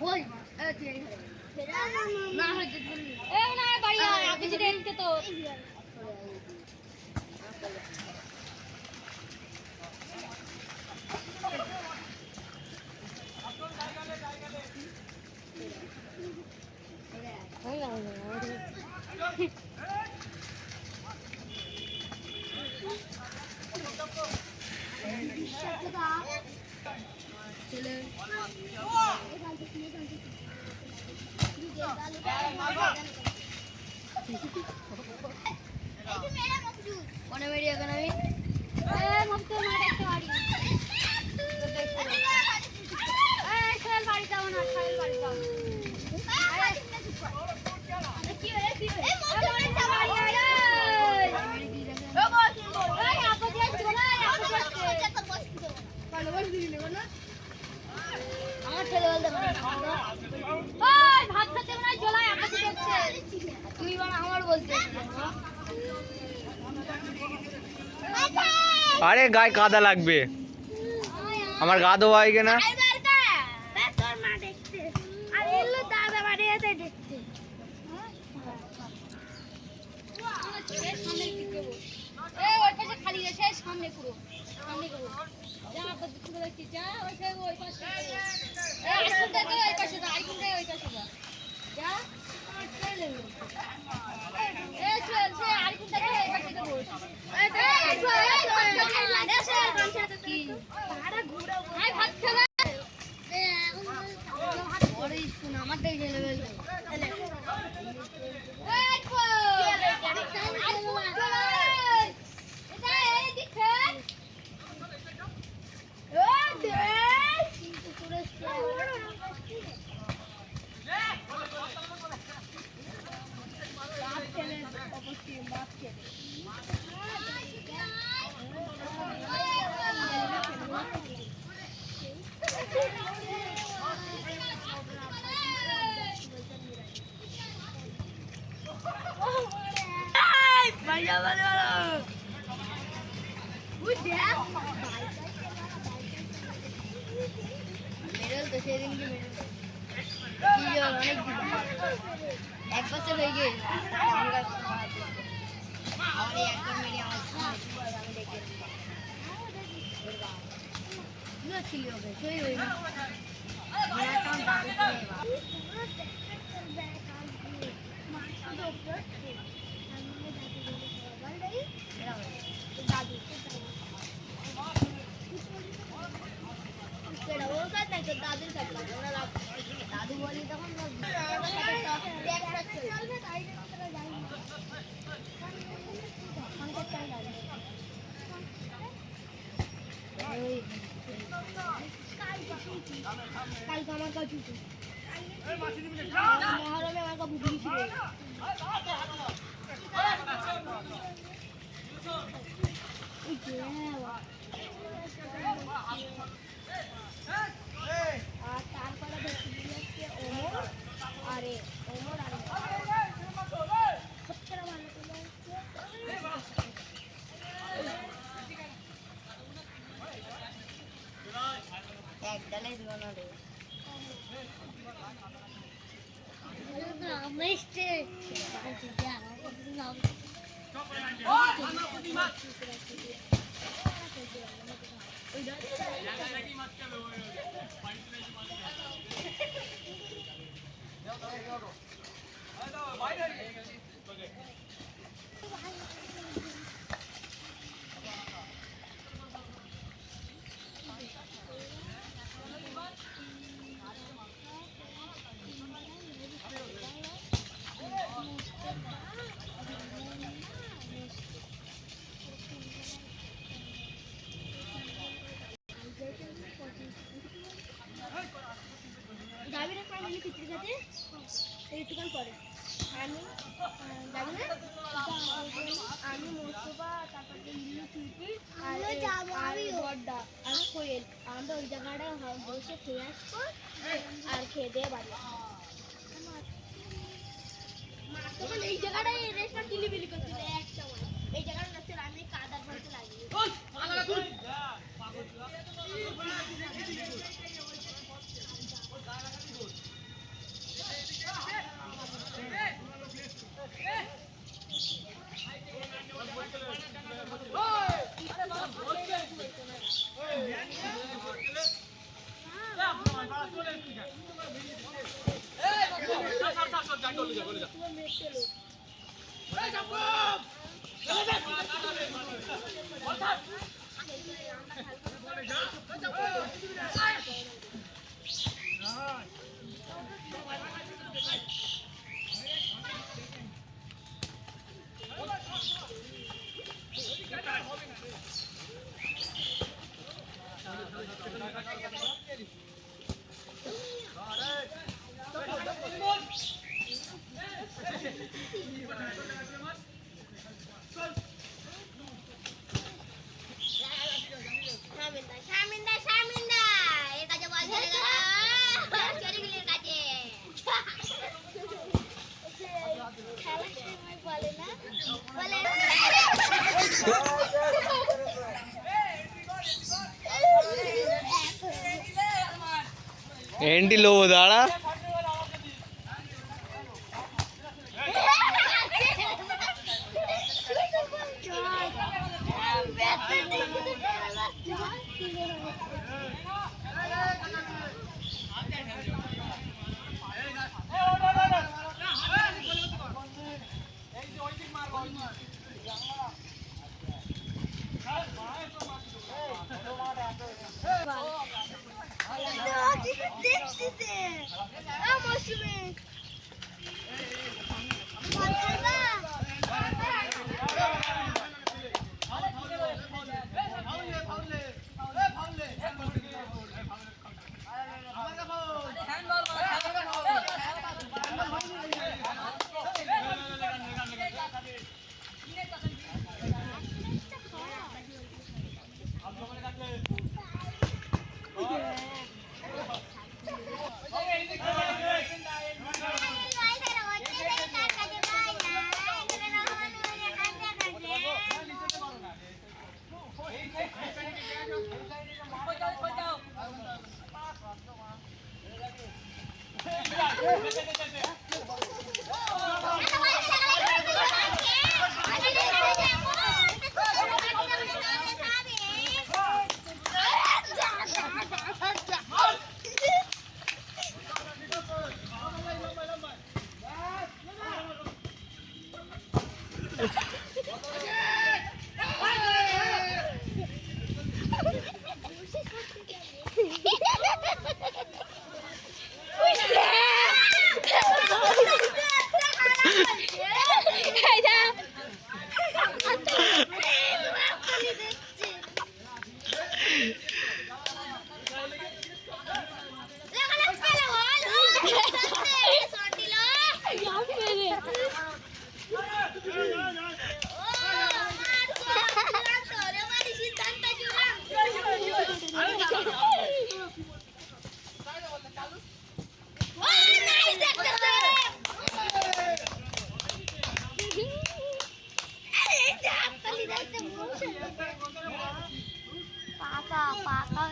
ওই না হইতে এ না বাড়ি আয় আপনি যে দেখতে তো কোনে মেরি এখন আমি ভাবতে মার একটা বাড়ি খেল বাড়ি যাও না খেল বাড়ি যাও কি হয়ে কি হয়ে আমার ছেলে বলতে ভাত খেতে মনে হয় জলায় আকাশে দেখছে তুই আমার বলতে আরে গায়ে কাদা লাগবে আমার গা ধোয়া হয় কিনা খালি সামনে পুরো সামনে করো যা দেখছি যা ওই পাশে ওই পাশে যা আইকুন ওই পাশে যা যা চলে সে আইকুন ওই পাশে তো বস ভাত খেলা আমার দেখে নেবে এক বছর হয়ে গিয়ে দাদু বলি তখন কালকে আমার কাছে মহরমে আমার কাছে বুঝি ছিল আর তারপরে দেখি ওমর আরে ওমর আরে সবচেয়ে ভালো এক ডালে দিবানা রে মিষ্টি একটুখান পরে আমি যাবো না আমি মোস্তফা তারপরে ইল্লু চুলকি আর বড়দা আর কোয়েল আমরা ওই জায়গাটা বসে খেয়ে আসবো আর খেয়ে দিয়ে বাড়ি তখন এই জায়গাটায় রেস্টটা কিলিবিলি করছিল একটা এই জায়গাটা রাস্তা আমি কাদার ভরতে লাগিয়ে শামিন্দা এর কাছে বল চলে গেল চলে গেল এর কাছে খেলার সময় বলে না বলে ఏంటి లో దాడా পাকা পাকা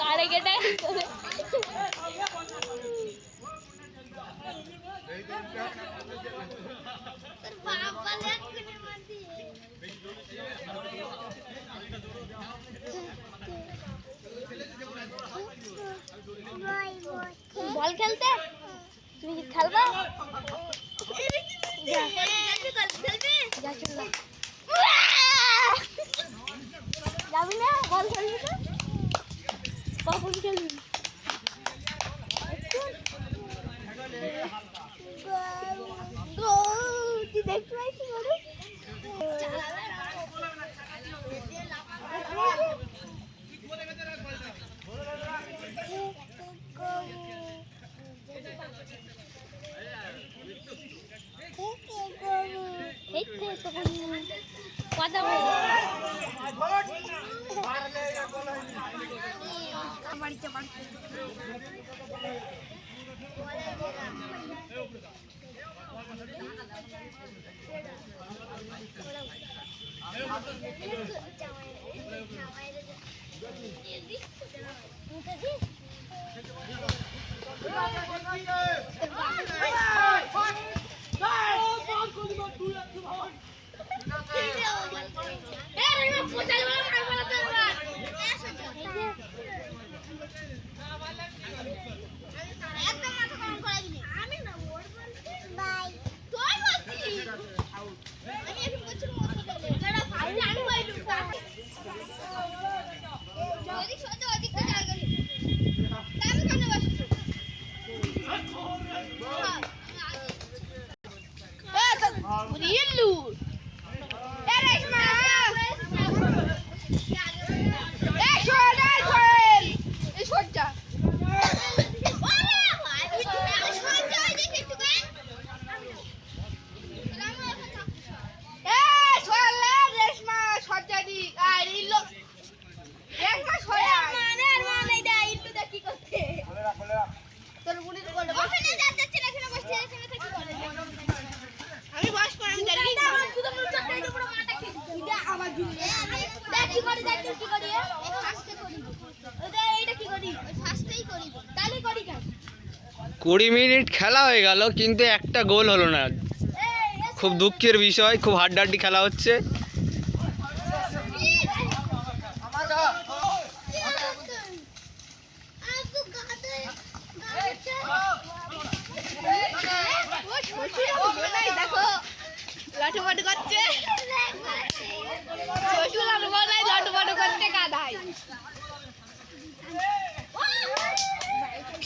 কারে কেটে বল খেলতে তুমি কি খেলবা যাবি না বল খেলবি না কখন খেলবি তুই দেখতে পাইছি বলে কথা বাড়িতে কুড়ি মিনিট খেলা হয়ে গেল কিন্তু একটা গোল হলো না। খুব দুঃখের বিষয়, খুব হাড্ডাহাড্ডি খেলা হচ্ছে।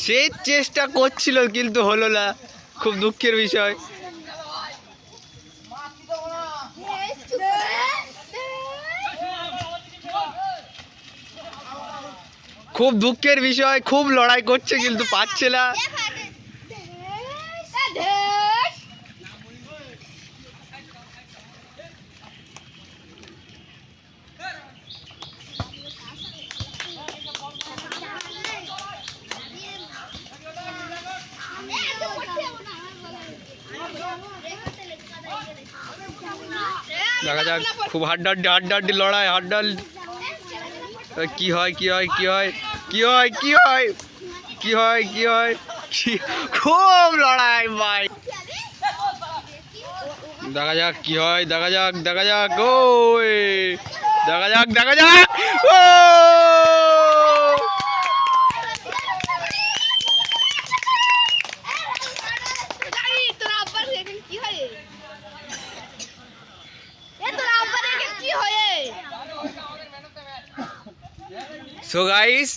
সে চেষ্টা করছিল কিন্তু হলো না, খুব দুঃখের বিষয়। খুব দুঃখের বিষয়, খুব লড়াই করছে কিন্তু পাচ্ছে না। দেখা যাক, খুব হাড্ডাহাড্ডি লড়াই, কি হয় কি হয় কি হয় কি হয় কি হয় কি হয় কি হয়, খুব লড়াই ভাই। দেখা যাক কি হয়, দেখা যাক ও দেখা যাক ও সো গাইস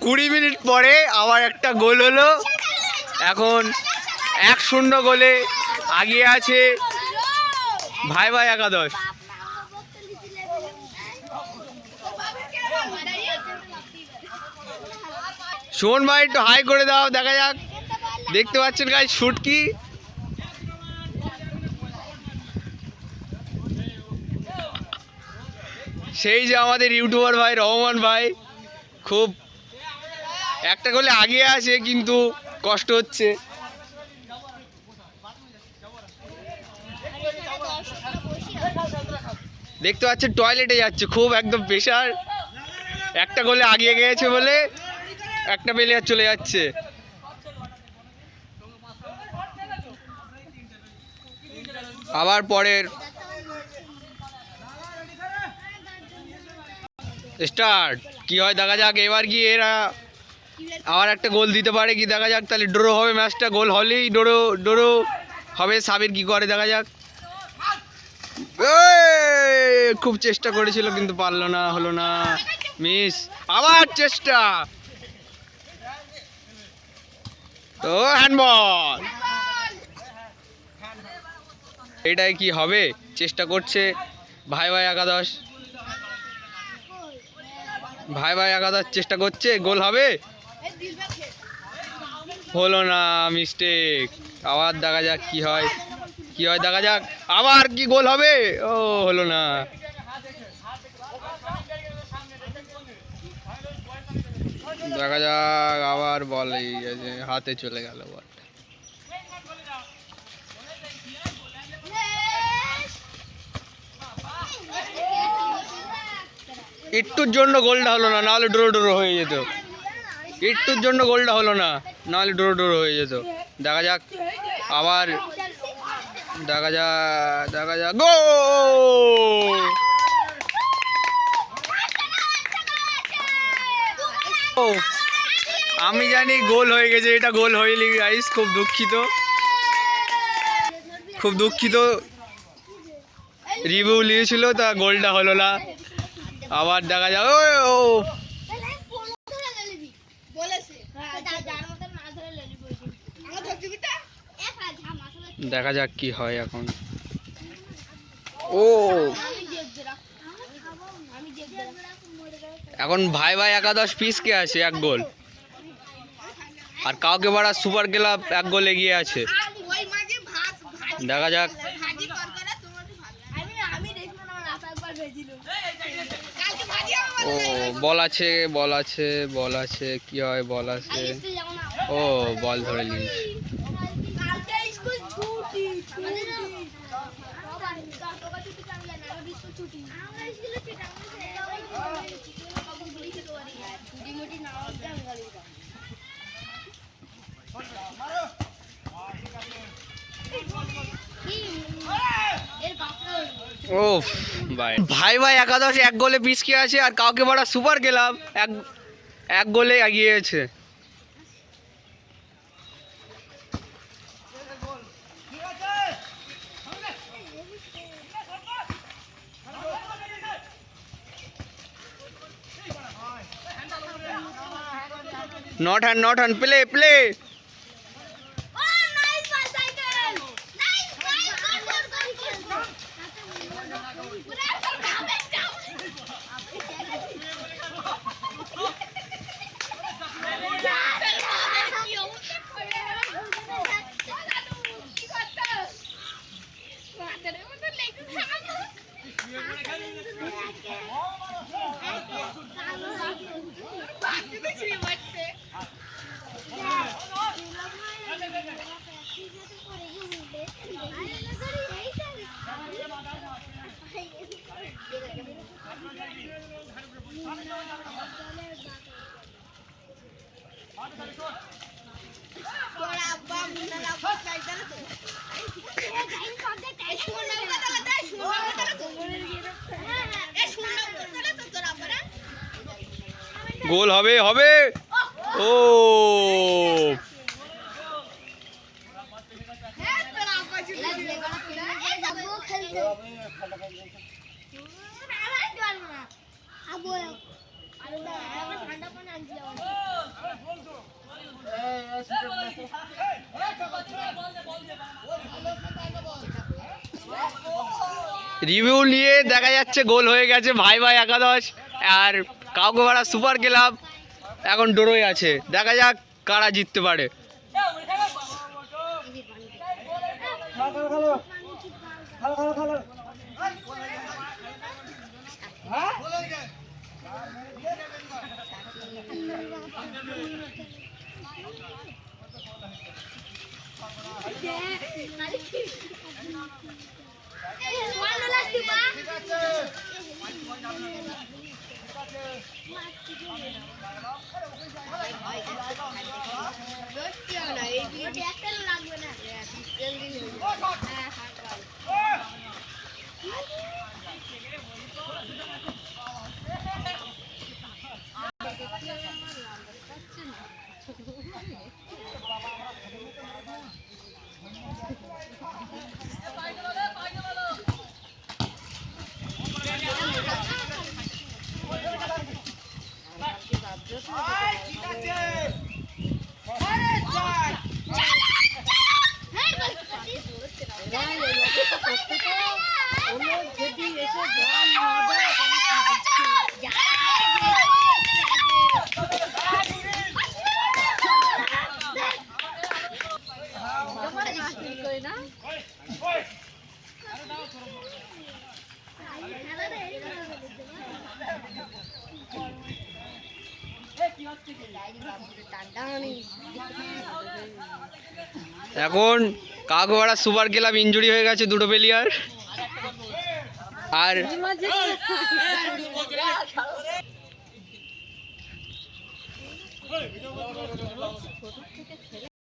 20 মিনিট পরে আবার একটা গোল হলো। এখন 1-0 গোলে আগিয়ে আছে ভাই একাদশ। সুমন ভাই একটু হাই করে দাও, দেখা যাক। দেখতে পাচ্ছেন গাইস শুটকি, সেই যে আমাদের ইউটিউবার ভাই রহমান ভাই, খুব একটা গোলে আগিয়ে আছে কিন্তু কষ্ট হচ্ছে। দেখতে পাচ্ছেন টয়লেটে যাচ্ছে, খুব একদম প্রেশার। একটা গোলে আগিয়ে গিয়েছে বলে একটা প্লেয়ার চলে যাচ্ছে। আবার পরের স্টার্ট, কি হয় দেখা যাক। এবার কি এরা আবার একটা গোল দিতে পারে কি, দেখা যাক। তাহলে ড্র হবে ম্যাচটা, গোল হলেই ড্র হবে। সাবির কি করে দেখা যাক। খুব চেষ্টা করেছিল কিন্তু পারলো না, হলো না, মিস। আবার চেষ্টা, তো হ্যান্ডবল। এটাই কি হবে, চেষ্টা করছে ভাই একাদশ। ভাই একাদশ চেষ্টা করছে, গোল হবে, হলো না, মিস্টেক। আবার দেখা যাক কি হয় দেখা যাক। আবার কি গোল হবে, ও হলো না। দেখা যাক, আবার বল হাতে চলে গেল বল। একটুর জন্য গোলটা হলো না, নাহলে ড্রো ড্রো হয়ে যেত। একটুর জন্য গোলটা হলো না, নাহলে ড্রো ড্রো হয়ে যেত। দেখা যাক আবার, দেখা যাক গোল। আমি জানি গোল হয়ে গেছে, এটা গোল হয়নি গাইস, খুব দুঃখিত, খুব দুঃখিত। রিভিউ নিয়েছিল তা গোলটা হলো না। আবার দেখা যাক, ও দেখা যাক কি হয় এখন। ও এখন ভাই ভাই একাদশ পিসকে আছে 1 গোল, আর কাউকে বাড়া সুপার ক্লাব 1 গোল এগিয়ে আছে। দেখা যাক। ও বল আছে, বল আছে, বল আছে, কি হয়, বল আছে। ও বল ধরে নিয়েছে। ও ভাই ভাই একাদশ 1 গোলে পিছকে আছে, আর কাউকে বাড়া সুপার ক্লাব 1 গোলে এগিয়ে আছে। Not hand play. গোল হবে। ও রিভিউ নিয়ে দেখা যাচ্ছে গোল হয়ে গেছে ভাই ভাই একাদশ, আর কাউকে বাড়া সুপার ক্লাব এখন ড্রোই আছে। দেখা যাক কারা জিততে পারে। এখন কাকোয়াড়া সুপার ক্লাব ইনজুরি হয়ে গেছে, দুটো প্লেয়ার। আর